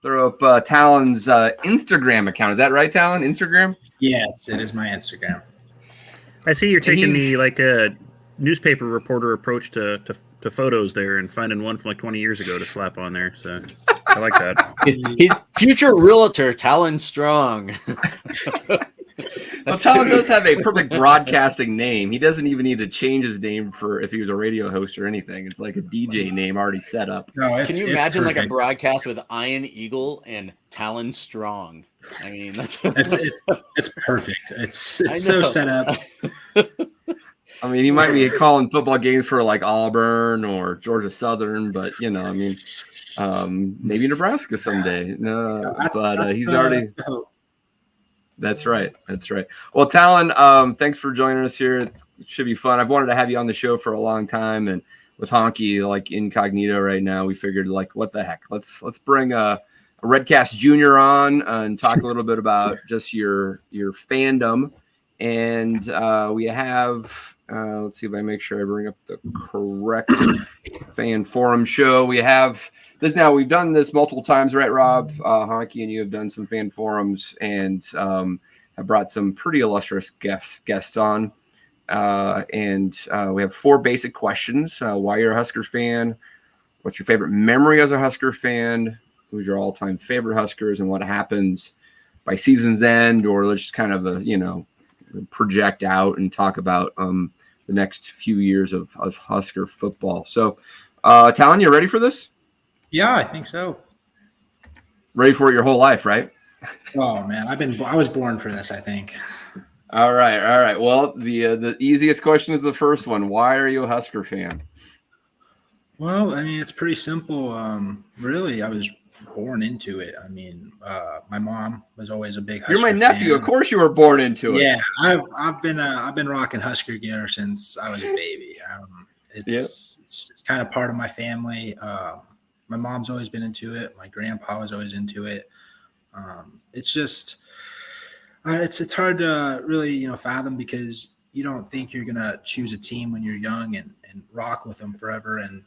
throw up Talon's Instagram account. Is that right, Talon? Instagram? Yes, it is my Instagram. I see you're taking the newspaper reporter approach to photos there and finding one from like 20 years ago to slap on there. So I like that. He's future realtor Talon Strong. Well, Talon does have a perfect broadcasting name. He doesn't even need to change his name for if he was a radio host or anything. It's like a DJ name already set up. No, can you imagine like a broadcast with Iron Eagle and Talon Strong? I mean, it's perfect. It's so set up. I mean, he might be calling football games for like Auburn or Georgia Southern, but maybe Nebraska someday. No, he's already. That's right. Well, Talon, thanks for joining us here. It should be fun. I've wanted to have you on the show for a long time, and with Honky like incognito right now, we figured like, what the heck? Let's bring a Redcast Junior on and talk a little bit about just your fandom. And we have, let's see if I make sure I bring up the correct fan forum show. We have this now. We've done this multiple times, right, Rob? Honky and you have done some fan forums and have brought some pretty illustrious guests on. And we have 4 basic questions. Why you're a Huskers fan? What's your favorite memory as a Husker fan? Who's your all-time favorite Huskers? And what happens by season's end? Or let's just kind of, project out and talk about the next few years of Husker football. So, Talon, you ready for this? Yeah, I think so. Ready for it your whole life, right? Oh man, I was born for this, I think. All right. Well, the easiest question is the first one. Why are you a Husker fan? Well, I mean, it's pretty simple. Really, I was born into it. I mean, my mom was always a big Husker You're my nephew. fan. Of course you were born into it. Yeah, I've been rocking Husker gear since I was a baby. It's kind of part of my family. My mom's always been into it. My grandpa was always into it. It's just it's hard to really fathom because you don't think you're gonna choose a team when you're young and rock with them forever. And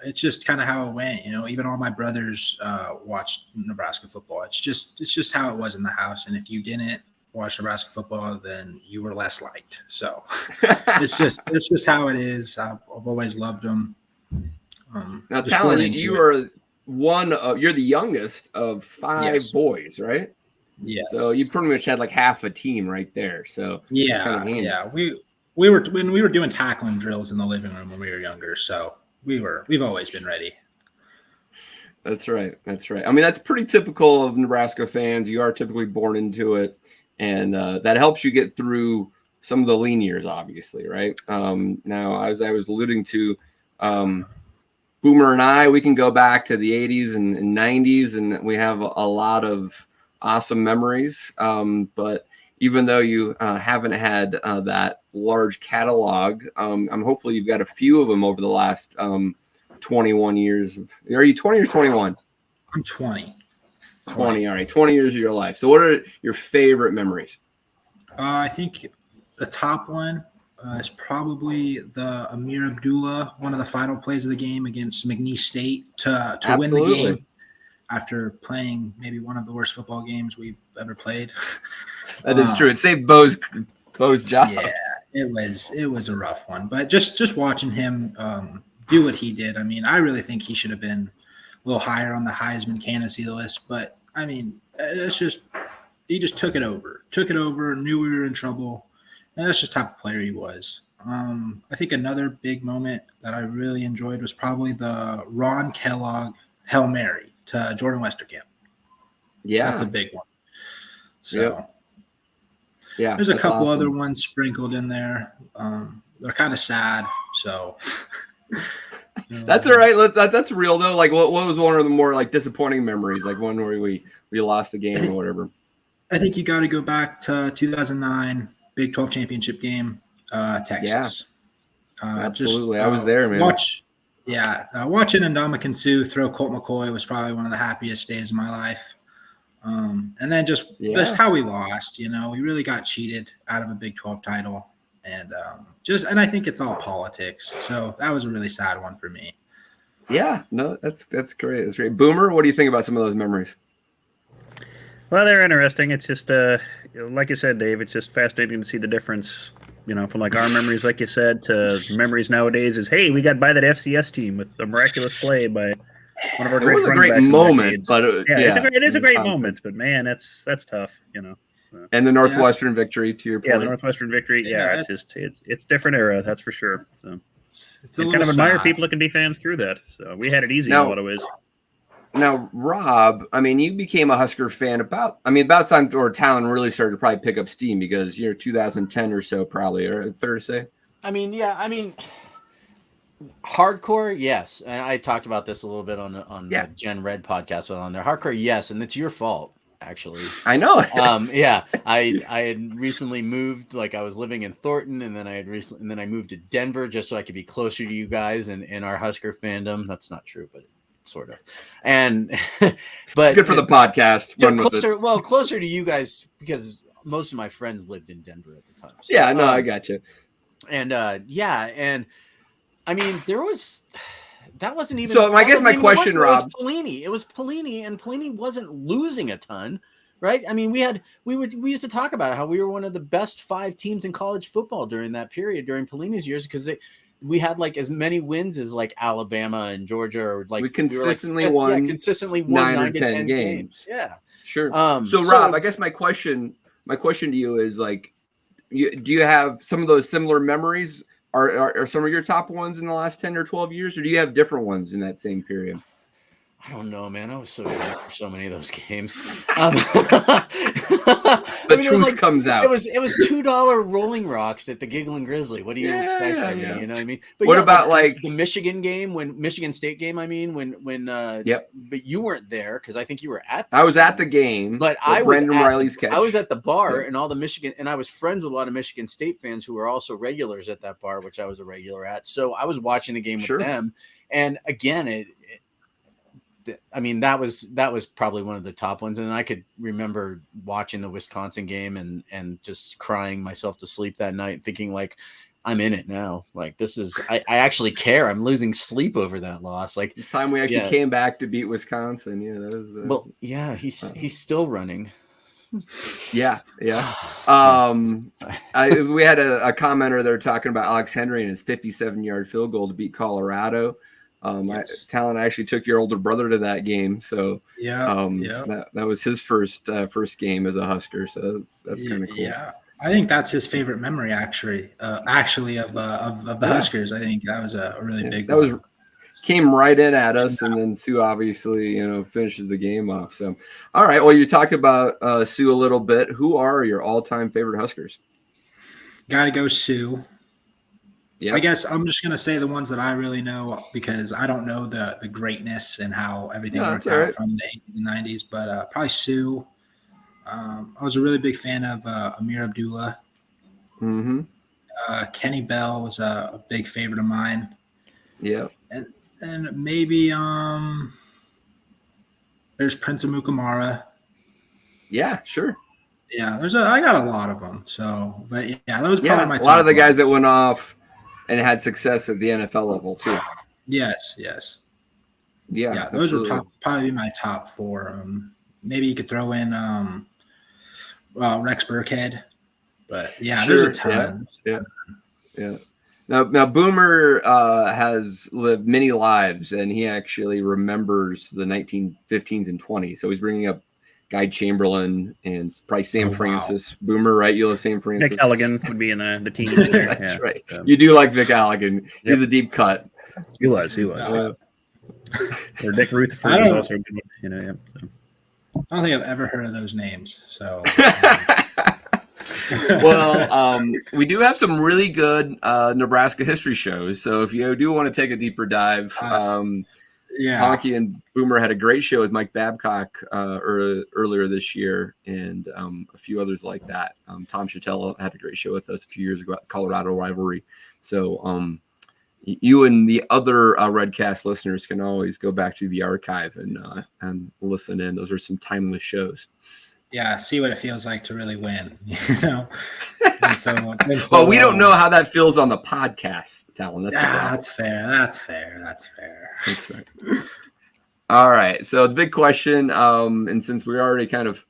it's just kind of how it went. Even all my brothers watched Nebraska football. It's just how it was in the house. And if you didn't watch Nebraska football, then you were less liked. So it's just how it is. I've always loved them. Now, Talon, you're the youngest of 5 boys, right? Yeah. So you pretty much had like half a team right there. So yeah. We were doing tackling drills in the living room when we were younger. So we've always been ready. That's right. I mean, that's pretty typical of Nebraska fans. You are typically born into it, and that helps you get through some of the lean years, obviously, right? Now, as I was alluding to, Boomer and I, we can go back to the 80s and 90s, and we have a lot of awesome memories. But even though you haven't had that large catalog, I'm hopefully you've got a few of them over the last 21 years. Are you 20 or 21? I'm 20. 20. All right, 20 years of your life. So what are your favorite memories? I think the top one is probably the Amir Abdullah, one of the final plays of the game against McNeese State to win the game after playing maybe one of the worst football games we've ever played. That is true. It saved Bo's job. Yeah, it was a rough one. But just watching him do what he did, I mean, I really think he should have been a little higher on the Heisman candidacy list. But, I mean, it's just he just took it over, knew we were in trouble. And that's just the type of player he was. I think another big moment that I really enjoyed was probably the Ron Kellogg Hail Mary to Jordan Westerkamp. Yeah. That's a big one. So, yeah, there's a couple other ones sprinkled in there. They're kind of sad. So, that's all right. That's real, though. Like, what was one of the more, like, disappointing memories? Like, one where we lost the game or whatever? I think you got to go back to 2009. Big 12 championship game, Texas. Yeah, absolutely. I was there, man. Watching Ndamukong Suh throw Colt McCoy was probably one of the happiest days of my life. And then just how we lost. We really got cheated out of a Big 12 title, and I think it's all politics. So that was a really sad one for me. Yeah, no, that's great. That's great. Boomer, what do you think about some of those memories? Well, they're interesting. It's just, like you said, Dave, it's just fascinating to see the difference, from like our memories, like you said, to memories nowadays is, hey, we got by that FCS team with a miraculous play by one of our It was a running great backs in moment, decades. but it is a great time moment, but man, that's tough, So. And the Northwestern victory, to your point. Yeah, the Northwestern victory. Yeah, it's different era, that's for sure. So it's a kind of admire people that can be fans through that. So we had it easy in a lot of ways. Now, Rob, I mean, you became a Husker fan about time or Talon really started to probably pick up steam because 2010 or so, probably, or fair to say? I mean, hardcore, yes. And I talked about this a little bit on the Gen Red podcast on there. Hardcore, yes, and it's your fault, actually. I know. I had recently moved, like I was living in Thornton, and then I moved to Denver just so I could be closer to you guys and in our Husker fandom. That's not true, but sort of. And but it's good for the podcast. Closer to you guys because most of my friends lived in Denver at the time. So, I got you. And and I mean that wasn't even. So I guess my question, Rob, it was Pelini, and Pelini wasn't losing a ton, right? I mean, we used to talk about how we were one of the best 5 teams in college football during that period during Pelini's years because we had like as many wins as like Alabama and Georgia, or like we consistently won 9 to 10 games. Yeah, sure. Rob, I guess my question to you is like, do you have some of those similar memories? Are some of your top ones in the last 10 or 12 years, or do you have different ones in that same period? I don't know, man. I was so drunk for so many of those games. The truth comes out. It was $2 Rolling Rocks at the Giggling Grizzly. What do you expect from me? You know what I mean? But what about like the Michigan game, Michigan State game? I mean, when but you weren't there because I think you were at. I was at the game, but I was Riley's catch. I was at the bar, and all the Michigan, and I was friends with a lot of Michigan State fans who were also regulars at that bar, which I was a regular at. So I was watching the game with them, and again, I mean, that was probably one of the top ones. And I could remember watching the Wisconsin game and just crying myself to sleep that night, thinking like, I'm in it now. Like, this is, I actually care. I'm losing sleep over that loss. Like the time we actually came back to beat Wisconsin. Yeah. That was, he's still running. Yeah. We had a commenter there talking about Alex Henry and his 57-yard field goal to beat Colorado. Talon actually took your older brother to that game, so that was his first game as a Husker. So that's kind of cool. Yeah, I think that's his favorite memory, actually of the Huskers. I think that was a really big. That one. Came right in at us, and then Sue obviously finishes the game off. So, all right. Well, you talked about Sue a little bit. Who are your all-time favorite Huskers? Got to go Sue. Yeah. I guess I'm just going to say the ones that I really know because I don't know the greatness and how everything worked out from the 80s and 90s, but probably Sue. I was a really big fan of Amir Abdullah. Mm-hmm. Kenny Bell was a big favorite of mine. Yeah. And maybe there's Prince Amukamara. Yeah, sure. Yeah, I got a lot of them. So, but yeah, those probably my top. A lot of the guys that went off and had success at the NFL level too. Yes. Yeah, those are probably my top 4. Maybe you could throw in Rex Burkhead, but there's a ton. Yeah. Now Boomer has lived many lives, and he actually remembers the 1915s and 20s. So he's bringing up Guy Chamberlain and probably Sam Francis. Wow. Boomer, right? You love Sam Francis. Vic Halligan would be in the team. That's right. You do like Vic Halligan. Yep. He's a deep cut. He was. Or Dick Rutherford was also a good one. So. I don't think I've ever heard of those names. So. Well, we do have some really good Nebraska history shows. So if you do want to take a deeper dive, Honky and Boomer had a great show with Mike Babcock earlier this year, and a few others like that. Tom Chatella had a great show with us a few years ago at the Colorado rivalry. So you and the other Redcast listeners can always go back to the archive and listen in. Those are some timeless shows. Yeah, see what it feels like to really win, Well, we don't know how that feels on the podcast, Talon. That's fair. That's right. All right. So the big question, and since we're already kind of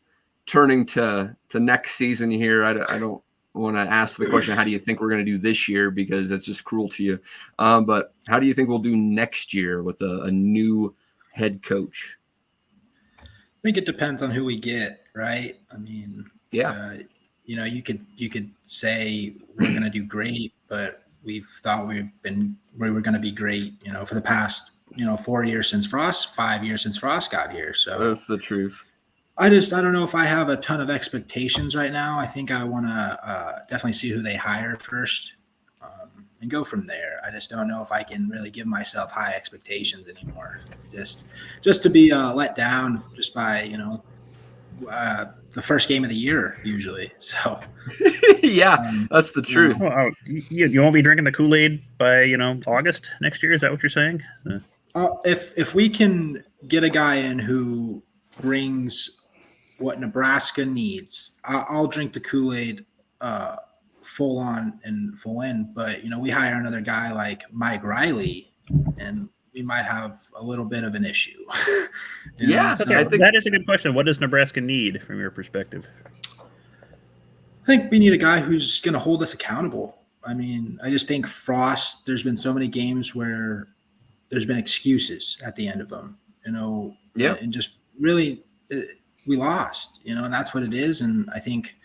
turning to next season here, I don't want to ask the question, how do you think we're going to do this year? Because that's just cruel to you. But how do you think we'll do next year with a new head coach? I think it depends on who we get, right? I mean, you could say we're going to do great, but we've thought we were going to be great, for the past, 4 years since Frost, 5 years since Frost got here. So that's the truth. I don't know if I have a ton of expectations right now. I think I want to definitely see who they hire first and go from there. I just don't know if I can really give myself high expectations anymore. Just to be let down just by, the first game of the year usually. So that's the truth. You won't be drinking the Kool-Aid by, August next year. Is that what you're saying? If we can get a guy in who brings what Nebraska needs, I'll drink the Kool-Aid full on and full in. But, we hire another guy like Mike Riley, and we might have a little bit of an issue. That is a good question. What does Nebraska need from your perspective? I think we need a guy who's going to hold us accountable. I mean, I just think Frost, there's been so many games where there's been excuses at the end of them, and just really we lost, and that's what it is. And I think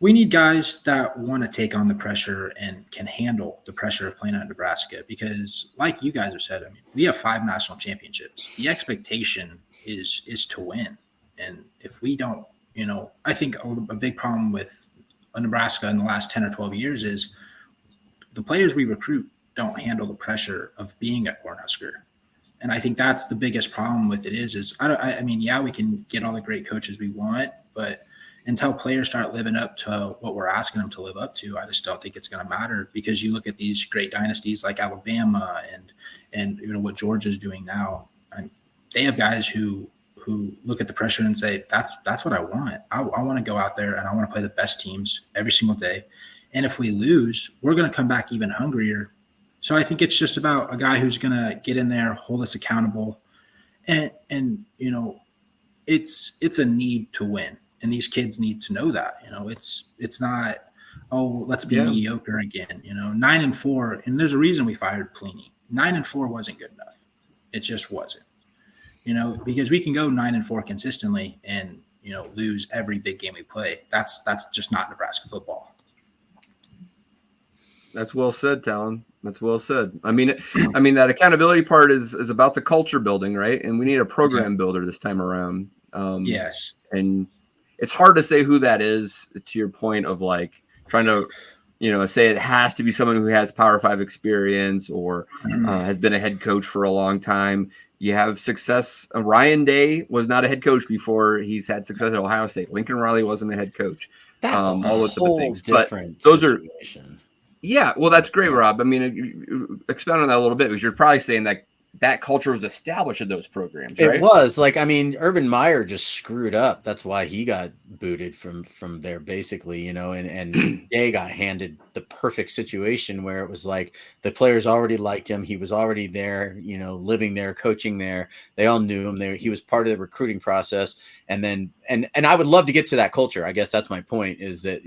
we need guys that want to take on the pressure and can handle the pressure of playing at Nebraska, because like you guys have said, I mean, we have 5 national championships. The expectation is to win. And if we don't, I think a big problem with Nebraska in the last 10 or 12 years is the players we recruit don't handle the pressure of being a Cornhusker. And I think that's the biggest problem with it is I mean, we can get all the great coaches we want, but until players start living up to what we're asking them to live up to, I just don't think it's going to matter, because you look at these great dynasties like Alabama and what Georgia's doing now, and they have guys who look at the pressure and say, that's what I want. I want to go out there and I want to play the best teams every single day. And if we lose, we're going to come back even hungrier. So I think it's just about a guy who's going to get in there, hold us accountable, and it's a need to win, and these kids need to know that. It's not, let's be mediocre again. 9-4, and there's a reason we fired Pelini. 9-4 wasn't good enough. It just wasn't. Because we can go 9-4 consistently and lose every big game we play. That's just not Nebraska football. That's well said, Talon. That's well said. I mean, that accountability part is about the culture building, right? And we need a program builder this time around. Yes. And it's hard to say who that is, to your point of like trying to, say it has to be someone who has Power 5 experience or has been a head coach for a long time. You have success. Ryan Day was not a head coach before he's had success at Ohio State. Lincoln Riley wasn't a head coach. That's all those type of things. Different but those situation. are. Yeah, well, that's great, Rob. I mean, you expound on that a little bit, because you're probably saying that culture was established in those programs, right? It was. Urban Meyer just screwed up. That's why he got booted from there, basically, and Day got handed the perfect situation where it was like the players already liked him. He was already there, living there, coaching there. They all knew him. He was part of the recruiting process. And then, and I would love to get to that culture. I guess that's my point, is that,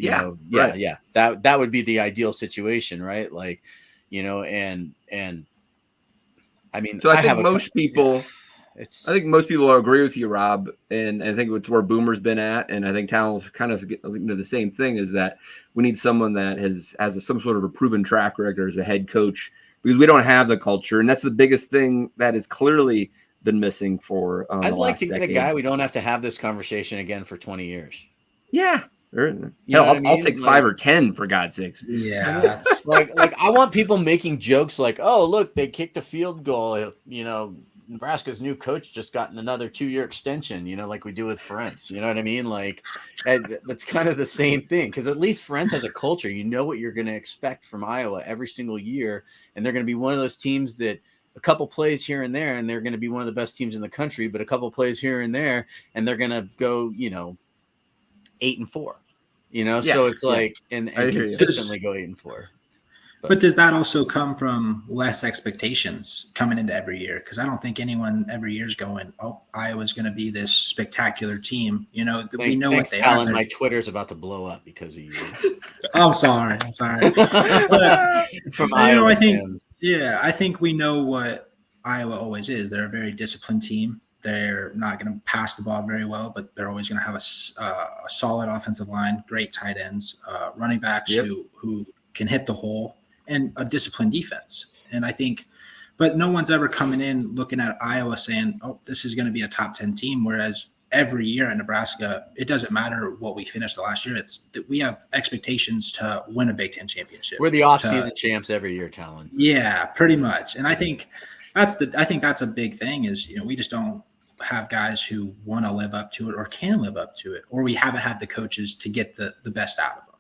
that would be the ideal situation, right? Like, and I mean, so I think most people agree with you, Rob, and I think it's where Boomer's been at, and I think Talon's kind of the same thing, is that we need someone that has some sort of a proven track record as a head coach, because we don't have the culture, and that's the biggest thing that has clearly been missing for. I'd like to get a guy we don't have to have this conversation again for 20 years. Yeah. I'll take 5 or 10, for God's sakes. Yeah, that's like I want people making jokes like, "Oh, look, they kicked a field goal. Nebraska's new coach just got another 2-year extension. Like we do with Ferentz. You know what I mean? Like that's kind of the same thing, because at least Ferentz has a culture. You know what you're going to expect from Iowa every single year, and they're going to be one of those teams that a couple plays here and there, and they're going to be one of the best teams in the country. But a couple plays here and there, and they're going to go, 8-4. So it's like, and consistently go 8-4. But does that also come from less expectations coming into every year? Because I don't think anyone every year is going, "Oh, Iowa's going to be this spectacular team." You know, we know what they Alan, are. my Twitter's about to blow up because of you. I'm sorry. But, from Iowa fans. I think we know what Iowa always is. They're a very disciplined team. They're not going to pass the ball very well, but they're always going to have a solid offensive line, great tight ends, running backs who can hit the hole, and a disciplined defense. And I think, but no one's ever coming in looking at Iowa saying, "Oh, this is going to be a top 10 team." Whereas every year in Nebraska, it doesn't matter what we finished the last year. It's that we have expectations to win a Big Ten championship. We're the off-season champs every year, Talon. Yeah, pretty much. And I think that's a big thing is, we just don't have guys who want to live up to it or can live up to it, or we haven't had the coaches to get the best out of them.